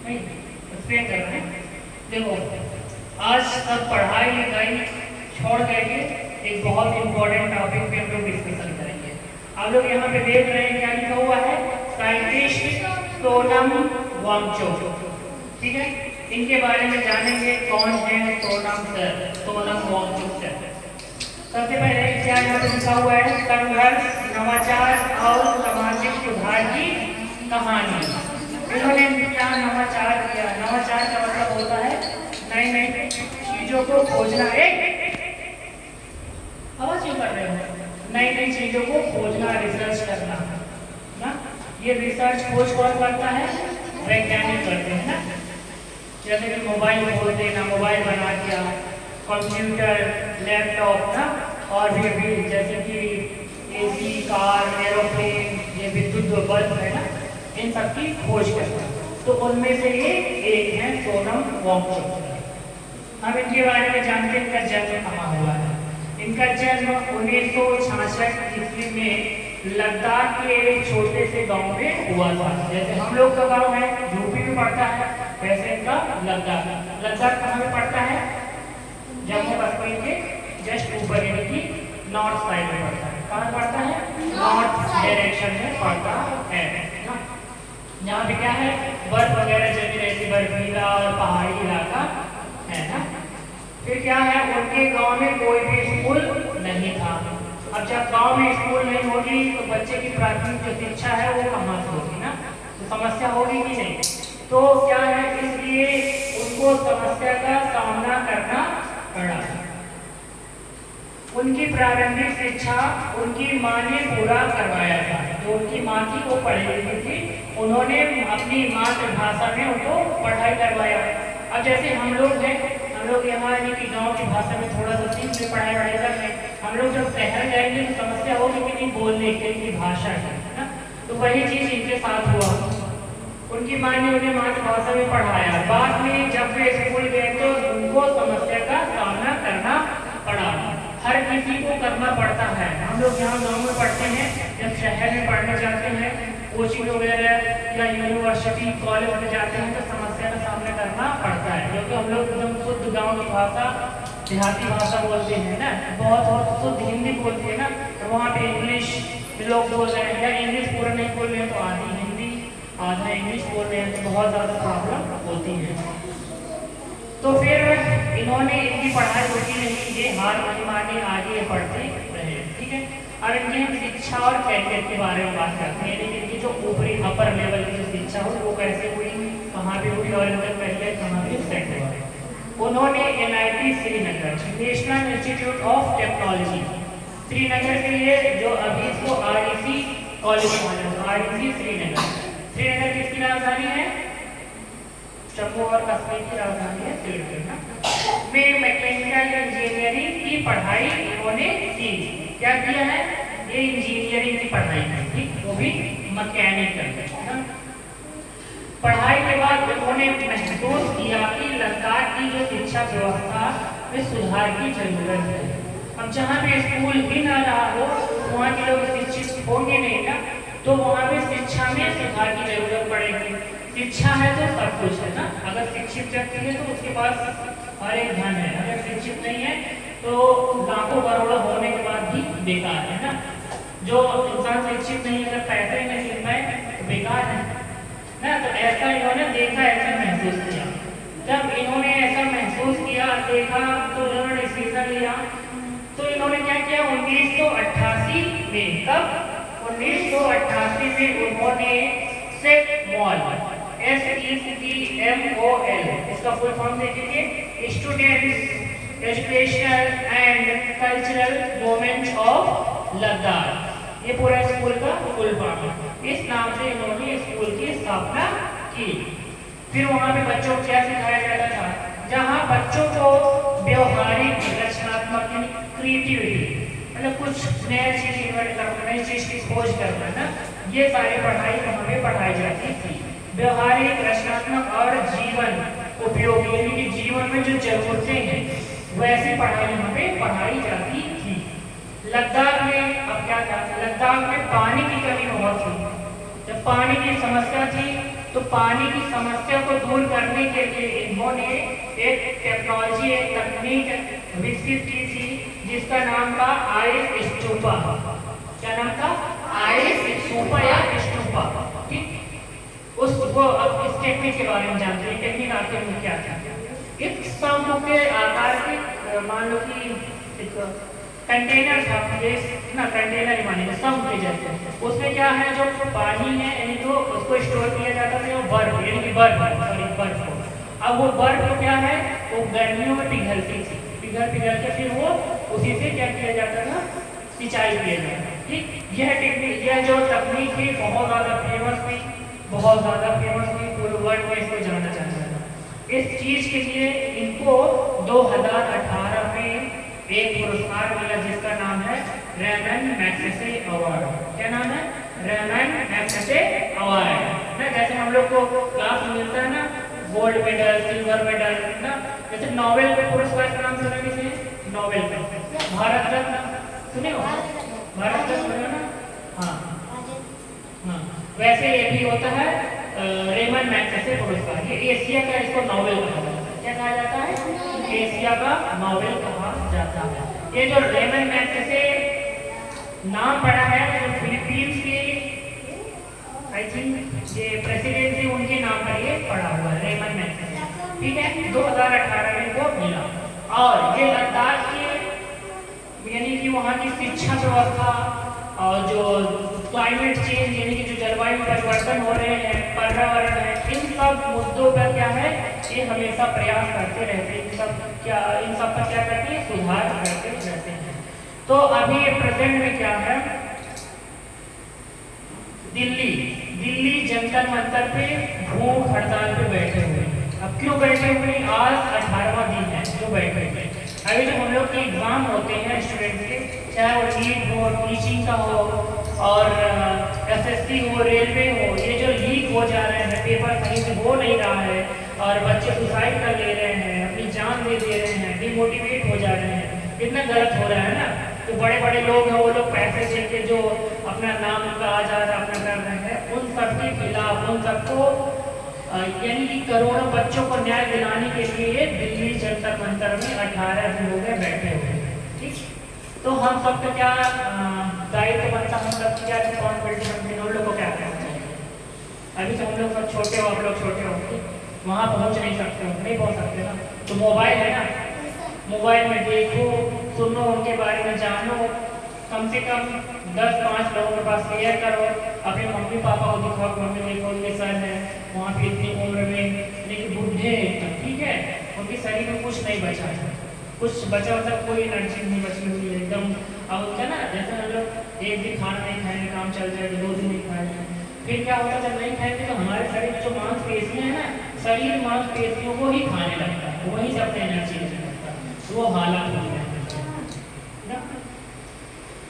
नहीं एक्सप्लेन कर रहे हैं। देखो आज सब पढ़ाई लिखाई छोड़ करके एक बहुत इंपॉर्टेंट टॉपिक पे हम लोग डिस्कशन करेंगे। आप लोग यहाँ पे देख रहे हैं क्या लिखा हुआ है, साइंटिस्ट सोनम वांगचुक। ठीक है, इनके बारे में जानेंगे कौन है सोनम वांगचुक सर। सबसे पहले क्या यहाँ पे लिखा हुआ है, संघर्ष, नवाचार और सामाजिक सुधार की कहानी। इन्होंने क्या नवाचार किया? नवाचार का मतलब होता है नई नई चीजों को खोजना। आवाज क्यों कर रहे हो? नई नई चीजों को खोजना, रिसर्च करना ना। ये रिसर्च खोज कौन करता है? वैज्ञानिक करते हैं ना। जैसे कि मोबाइल खोल देना, मोबाइल बना दिया, कंप्यूटर, लैपटॉप ना, और भी जैसे कि एसी, कार, एरोप्लेन, ये विद्युत बल्ब है ना, इन सब की खोज करना। तो उनमें से ये एक है सोनम वांगचुक। हम इनके बारे में जानते हैं, इनका जन्म कहाँ हुआ है। इनका जन्म 1966 ईस्वी में लद्दाख के एक छोटे से गांव में हुआ था। जैसे हम लोग का गांव है यूपी में पड़ता है, वैसे इनका लद्दाख। लद्दाख कहाँ में पड़ता है? जम्मू कश्मीर के जस्ट ऊपर, यानी कि नॉर्थ साइड में पड़ता है। कहाँ पड़ता है? नॉर्थ डायरेक्शन में पड़ता है ना। यहाँ पे क्या है, बर्फ वगैरह जमी रहती, बर्फीला और पहाड़ी इलाका है ना। फिर क्या है, उनके गांव में कोई भी स्कूल नहीं था। अब जब गांव में स्कूल नहीं होगी तो बच्चे की प्राथमिक जो शिक्षा है वो कहाँ से होगी ना, तो समस्या होगी कि नहीं। तो क्या है, इसलिए उनको समस्या का सामना करना पड़ा। उनकी प्रारंभिक शिक्षा उनकी माँ ने पूरा करवाया था। जो उनकी माँ थी वो पढ़ी लिखी थी, उन्होंने अपनी मातृभाषा में उनको पढ़ाई करवाया। अब जैसे हम लोग हैं, हम लोग यहाँ की गांव की भाषा में थोड़ा सा सीख ले, पढ़ाई वढ़ाई कर ले। हम लोग जब शहर जाएंगे तो समस्या होगी कि नहीं बोलने की, इनकी भाषा है ना। तो वही चीज इनके साथ हुआ। उनकी माँ ने उन्हें मातृभाषा में पढ़ाया। बाद में जब वे स्कूल गए तो उनको समस्या का सामना करना पड़ा। हर किसी को करना पड़ता है। हम लोग यहाँ गाँव में पढ़ते हैं, जब शहर में पढ़ने जाते हैं, कोचिंग वगैरह या यूनिवर्सिटी कॉलेज में जाते हैं तो समस्या का सामना करना पड़ता है। क्योंकि हम लोग एकदम शुद्ध गाँव की भाषा, देहाती भाषा बोलते हैं ना, बहुत शुद्ध हिंदी बोलते हैं ना। तो वहाँ पे इंग्लिश लोग बोल रहे हैं, या इंग्लिश पूरा नहीं बोल रहे हैं तो आधी हिंदी आधा इंग्लिश बोल रहे हैं, तो बहुत ज़्यादा प्रॉब्लम होती है। तो फिर इन्होंने इनकी पढ़ाई होती नहीं, ये हार माने आगे पढ़ते रहे। ठीक है, अब इनकी हम शिक्षा और कैरियर के बारे में बात करते हैं। यानी इनकी जो ऊपरी अपर लेवल की जो शिक्षा हुई वो कैसे हुई, कहाँ पे हुई और इनका कैरियर कहाँ पे सेट हुआ। उन्होंने NIT Srinagar, national institute of technology Srinagar के लिए, जो अभी इसको REC कॉलेज माना, REC श्रीनगर। श्रीनगर किसकी राजधानी है? जम्मू और कश्मीर की राजधानी है श्रीनगर। में मैकेनिकल इंजीनियरिंग की पढ़ाई इन्होंने की। क्या किया है? ये इंजीनियरिंग की पढ़ाई की, वो भी मैकेनिकल। पढ़ाई के बाद उन्होंने महसूस किया कि लद्दाख की जो शिक्षा व्यवस्था में सुधार की जरूरत है। अब जहाँ पे स्कूल भी ना रहा हो, वहाँ के लोग शिक्षित होंगे नहीं ना, तो वहाँ पे शिक्षा में सुधार की जरूरत पड़ेगी। शिक्षा है तो सब कुछ है ना। अगर शिक्षित व्यक्ति है तो उसके पास हर एक धन है, अगर शिक्षित नहीं है तो लाखों करोड़ों होने के बाद भी बेकार है ना। जो इंसान शिक्षित नहीं, अगर पैसे ही नहीं मिल पाए तो बेकार है ना। तो ऐसा इन्होंने देखा, ऐसा महसूस किया। जब इन्होंने ऐसा महसूस किया, देखा, तो इन्होंने डिसीजन लिया। तो इन्होंने क्या किया, 1988 में, कब 1988 में उन्होंने SETMOL, SETMOL, इसका फुल फॉर्म देखेंगे, students educational and cultural movement of Ladakh. ये पूरा स्कूल का फुल फॉर्म है। इस नाम से इन्होंने स्कूल की स्थापना की। फिर वहाँ पे बच्चों को क्या सिखाया जाता था? जहाँ बच्चों को व्यवहारिक, रचनात्मक, क्रिएटिविटी, मतलब कुछ नया चीज इन्वेंट करना, नई चीज की खोज करना ना, ये सारी पढ़ाई वहाँ पे पढ़ाई जाती थी। व्यवहारिक, रचनात्मक और जीवन उपयोगी, यानी कि जीवन में जो जरूरतें हैं वैसी पढ़ाई यहाँ पे पढ़ाई जाती थी। लद्दाख में अब क्या था, लद्दाख में पानी की कमी बहुत थी। जब पानी की समस्या थी तो पानी की समस्या को दूर करने के लिए इन्होंने एक टेक्नोलॉजी, एक तकनीक विकसित की थी जिसका नाम था आइस स्तूपा। क्या नाम था? आइस स्तूपा या स्तूपा। ठीक, उस वो अब इस टेक्निक के बारे में जानते हैं। टेक्निक आखिर में क्या था? एक स्तंभ के आकार के, मान लो कि एक कंटेनर था, ना कंटेनर ही मानेंगे, स्तंभ के जैसे। उसमें क्या है, जो पानी है यानी तो उसको स्टोर किया जाता था, वो बर्फ यानी कि बर्फ को। अब वो बर्फ क्या है, वो गर्मियों में पिघलती थी, पिघल के फिर वो उसी से क्या किया जाता था, सिंचाई किया जाता। ठीक, यह टेक्निक, यह जो तकनीक थी बहुत ज़्यादा फेमस थी, पूरे वर्ल्ड में इसको जाना जाता था। इस चीज़ के लिए इनको 2018 में एक पुरस्कार मिला जिसका नाम है रेमन मैग्सेसे अवार्ड। क्या नाम है? Ramon Magsaysay award. ना जैसे हम लोग को क्लास में मिलता है ना, गोल्ड मेडल, सिल्वर मेडल ना, जैसे नोबेल पुरस्कार का नाम सुना किसी ने? नोबेल का भारत रत्न सुने हो? भारत रत्न सुने ना? हाँ, वैसे ये भी होता है रेमन मैग्सेसे पुरस्कार। ये एशिया का, इसको नोबेल कहा जाता है। क्या कहा जाता है? एशिया का नोबेल कहा जाता है। ये जो रेमन मैग्सेसे नाम पड़ा है, जो फिलीपींस की आई थिंक ये प्रेसिडेंट थे, उनके नाम पर ये पड़ा हुआ है, रेमन मैग्सेसे। ठीक है, 2018 में को मिला। और ये लद्दाख के यानी कि वहाँ की शिक्षा व्यवस्था और जो क्लाइमेट चेंज यानी कि जो जलवायु परिवर्तन हो रहे हैं, पर्यावरण है, इन सब मुद्दों पर क्या है, ये हमेशा प्रयास करते रहते हैं। इन सब पर क्या करते हैं? सुधार करते रहते हैं। तो अभी प्रेजेंट में क्या है, दिल्ली जंतर मंतर पे भूख हड़ताल पे बैठे हुए हैं। अब क्यों बैठे हुए? आज 18वां दिन है जो बैठे हुए। अभी जो हम लोग के एग्जाम होते हैं स्टूडेंट के, चाहे वो नीट हो, टीचिंग का हो और SSC हो, रेलवे हो, ये जो लीक हो जा रहे हैं, पेपर सही से हो नहीं रहा है और बच्चे सुसाइड कर ले रहे हैं, अपनी जान दे रहे हैं, डिमोटिवेट हो जा रहे हैं, इतना गलत हो रहा है ना। तो बड़े बड़े लोग हैं, वो लोग पैसे दे के जो अपना नाम का आजाद अपना कर रहे हैं, उन सबके खिलाफ, उन सबको यानी कि करोड़ों बच्चों को न्याय दिलाने के लिए दिल्ली जंतर मंतर में 18 दिन हो गए बैठे हुए। ठीक, तो हम सबका क्या दायित्व बनता, हम सब क्या रिस्पॉन्सिबिलिटी बनती है, उन लोग को क्या करना चाहिए? अभी तो हम लोग सब छोटे हो, आप लोग छोटे हो, वहाँ पहुँच नहीं सकते हो, नहीं पहुँच सकते ना। तो मोबाइल है ना, मोबाइल में देखो, सुनो, उनके बारे में जानो, कम से कम 10-5 लोगों के पास शेयर करो, अपने मम्मी पापा को दिखाओ, मम्मी देखो उनके सर है वहाँ पे इतनी उम्र में, लेकिन बूढ़े ठीक है, उनके शरीर में कुछ नहीं बचा है, कुछ बचा मतलब कोई एनर्जी नहीं बची हुई है एकदम। अब होता है ना, जैसे हम लोग एक दिन खाना नहीं खाएंगे, काम चल जाएगा, 2 दिन नहीं खाएंगे, फिर क्या होता है, जब नहीं खाएंगे तो हमारे शरीर में जो मांसपेशियाँ हैं ना, शरीर मांसपेशियों को ही खाने लगता है, वहीं से अपने एनर्जी लेने लगता है, तो वो हालात हो जाए।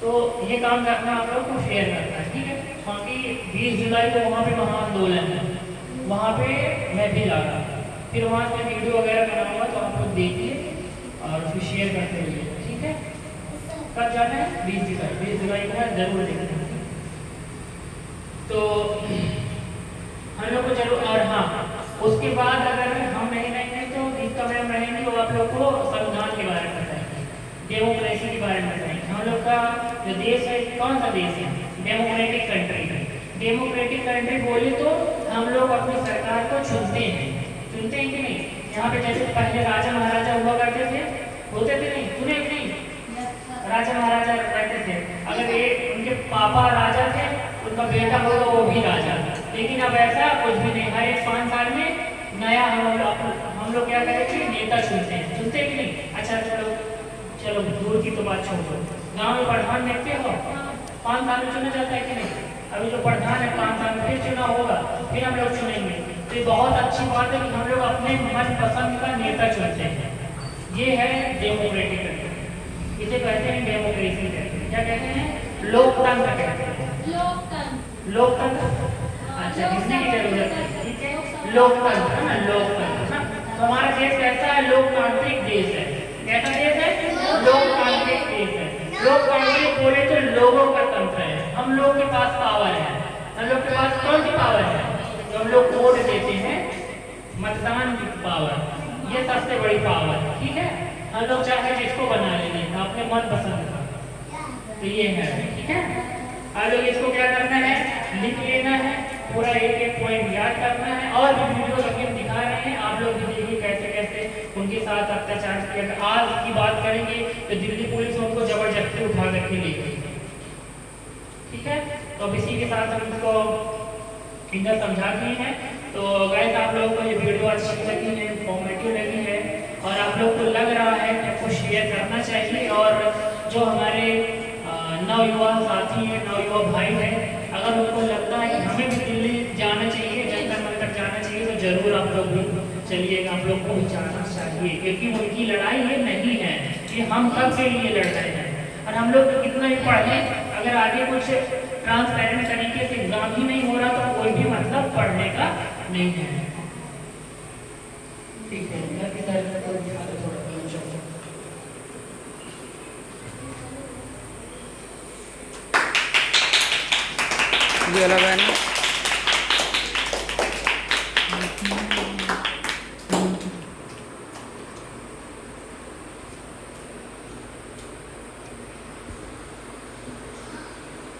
तो ये काम करना आप लोग को शेयर करना है। ठीक है, बाकी 20 जुलाई को वहाँ पे महाआंदोलन है, वहाँ पे मैं भी जा रहा हूँ, फिर वहाँ से वीडियो वगैरह बनाऊंगा, तो आप लोग देखिए और फिर शेयर करते रहिए। ठीक है, कब जाना है? 20 जुलाई को है, जरूर देखना। तो हम लोग को जरूर, और हाँ उसके बाद अगर हम नहीं रहेंगे तो जिसका मैम रहेंगे वो आप लोग को संविधान के बारे में बताएंगे, डेमोक्रेसी के बारे में बताएंगे। हम लोग का जो देश है, कौन सा देश है? डेमोक्रेटिक कंट्री है। डेमोक्रेटिक कंट्री बोले तो हम लोग अपनी सरकार को चुनते हैं कि नहीं? यहाँ पे जैसे पहले राजा महाराजा हुआ करते थे, होते थे नहीं? सुने कि नहीं? राजा महाराजा रहते थे, अगर ये उनके पापा राजा थे, उनका बेटा होगा वो भी राजा। लेकिन अब ऐसा कुछ भी नहीं, हर 5 साल में नया हम लोग क्या करेंगे? नेता चुनते हैं, चुनते कि नहीं? अच्छा चलो दूर की तो बात छोड़ो, गाँव में प्रधान देखते हो, 5 साल में चुना जाता है कि नहीं? अभी जो प्रधान है 5 साल में फिर चुनाव होगा, फिर हम लोग चुनेंगे। तो ये बहुत अच्छी बात है कि हम लोग अपने मनपसंद का नेता चुनते हैं। ये है डेमोक्रेटिक कंट्री, इसे कहते हैं डेमोक्रेसी कहते हैं। क्या कहते हैं? लोकतंत्र कहते हैं। लोकतंत्र, अच्छा किसने की जरूरत है? ठीक है, लोकतंत्र है ना, लोकतंत्र। हमारा देश कैसा है? लोकतांत्रिक देश है। कैसा देश है? लोकतांत्रिक देश है। लोकतांत्रिक बोले तो लोगों का तंत्र है, हम लोग के पास पावर है। हम लोग के पास कौन सी पावर है? जो हम लोग वोट देते हैं, मतदान की पावर, ये सबसे बड़ी पावर है, ठीक है। हम लोग चाहे जिसको बना लेंगे अपने मन पसंद का, तो ये है, ठीक है। आप लोग इसको क्या करना है, लिख लेना है, पूरा एक एक पॉइंट याद करना है। और भी वीडियो अभी हम दिखा रहे हैं, आप लोग भी देखिए कैसे कैसे उनके साथ अत्याचार किया। आज की बात करेंगे तो दिल्ली पुलिस उनको जबरदस्ती उठा करके ले गई, ठीक है। तो अब इसी के साथ हम इसको इधर समझा दिए हैं। तो गाइस आप लोगों को ये वीडियो अच्छी लगी है, इन्फॉर्मेटिव लगी है, और आप लोग को लग रहा है कि आपको शेयर करना चाहिए। और जो हमारे नवयुवा साथी हैं, नवयुवा भाई हैं, अगर उनको लगता है कि हमें भी दिल्ली जाना चाहिए, जंतर मंतर जाना चाहिए, तो जरूर आप लोग भी चलिएगा, आप लोग को भी जाना चाहिए। क्योंकि उनकी लड़ाई ये नहीं है, ये हम सब के लिए लड़ रहे हैं। और हम लोग कितना भी पढ़ लें, अगर आगे कुछ ट्रांसपेरेंट तरीके से एग्जाम ही नहीं हो रहा तो कोई भी मतलब पढ़ने का नहीं है, ठीक है। ये अलग है ना।